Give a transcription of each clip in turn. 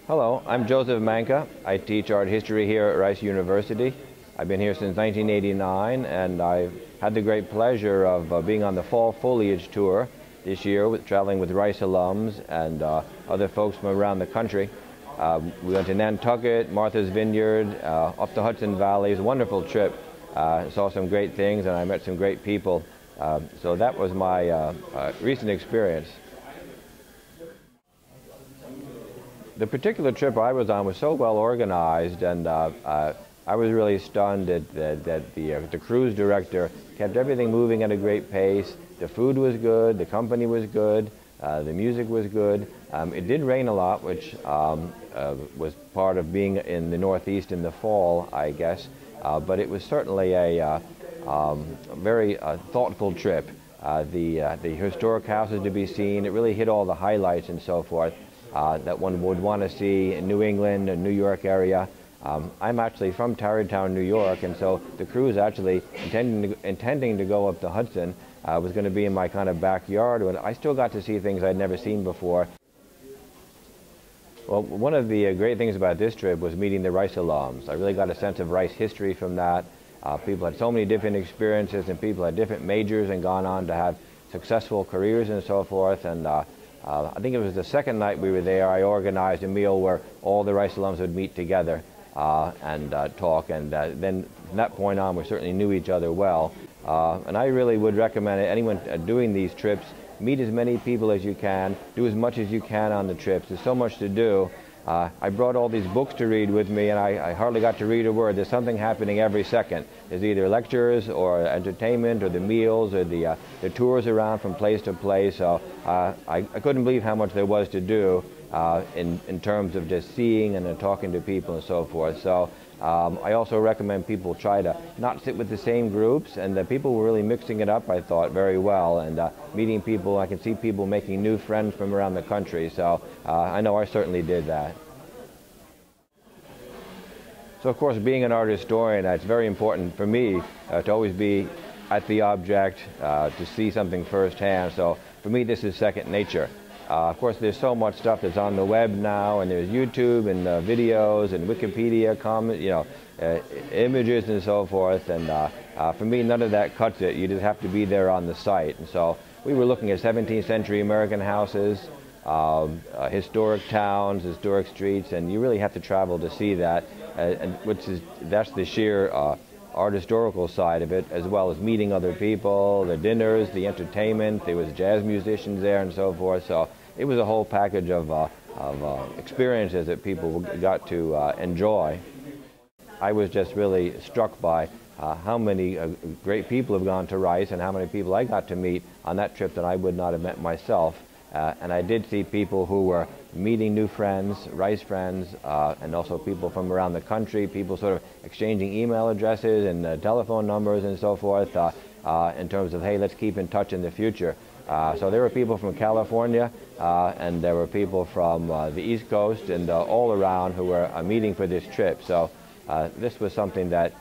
Hello, I'm Joseph Manca. I teach art history here at Rice University. I've been here since 1989, and I've had the great pleasure of being on the Fall Foliage tour this year, traveling with Rice alums and other folks from around the country. We went to Nantucket, Martha's Vineyard, up the Hudson Valley. It was a wonderful trip. Saw some great things, and I met some great people. So that was my recent experience. The particular trip I was on was so well organized, and I was really stunned that the cruise director kept everything moving at a great pace. The food was good, the company was good, the music was good. It did rain a lot, which was part of being in the Northeast in the fall, I guess, but it was certainly a very thoughtful trip. The historic houses to be seen, it really hit all the highlights and so forth. That one would want to see in New England and New York area. I'm actually from Tarrytown, New York, and so the cruise actually intending to go up the Hudson was going to be in my kind of backyard, but I still got to see things I'd never seen before. Well, one of the great things about this trip was meeting the Rice alums. I really got a sense of Rice history from that. People had so many different experiences, and people had different majors and gone on to have successful careers and so forth. And I think it was the second night we were there, I organized a meal where all the Rice alums would meet together and talk, and then from that point on we certainly knew each other well. And I really would recommend anyone doing these trips, meet as many people as you can, do as much as you can on the trips. There's so much to do. I brought all these books to read with me, and I hardly got to read a word. There's something happening every second. There's either lectures or entertainment or the meals or the tours around from place to place. So I couldn't believe how much there was to do in terms of just seeing and talking to people and so forth. So I also recommend people try to not sit with the same groups, and the people were really mixing it up, I thought, very well, and meeting people. I can see people making new friends from around the country, so I know I certainly did that. So of course, being an art historian, it's very important for me to always be at the object, to see something firsthand. So for me, this is second nature. Of course, there's so much stuff that's on the web now, and there's YouTube and videos and Wikipedia, images and so forth. And for me, none of that cuts it. You just have to be there on the site. And so we were looking at 17th century American houses, historic towns, historic streets, and you really have to travel to see that. That's the sheer art historical side of it, as well as meeting other people, the dinners, the entertainment. There was jazz musicians there and so forth. So it was a whole package of experiences that people got to enjoy. I was just really struck by how many great people have gone to Rice and how many people I got to meet on that trip that I would not have met myself. And I did see people who were meeting new friends, Rice friends, and also people from around the country, people sort of exchanging email addresses and telephone numbers and so forth in terms of, hey, let's keep in touch in the future. So there were people from California, and there were people from the East Coast and all around who were meeting for this trip. So this was something that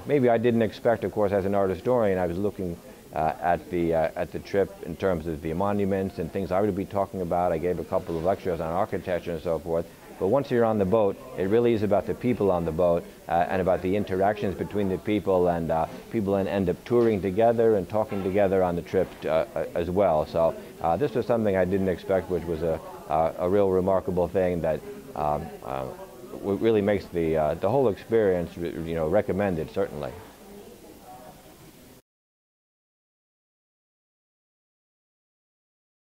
maybe I didn't expect. Of course, as an art historian, I was looking at the trip in terms of the monuments and things I would be talking about. I gave a couple of lectures on architecture and so forth. But once you're on the boat, it really is about the people on the boat and about the interactions between the people, and people end up touring together and talking together on the trip as well. So this was something I didn't expect, which was a real remarkable thing that really makes the whole experience recommended, certainly.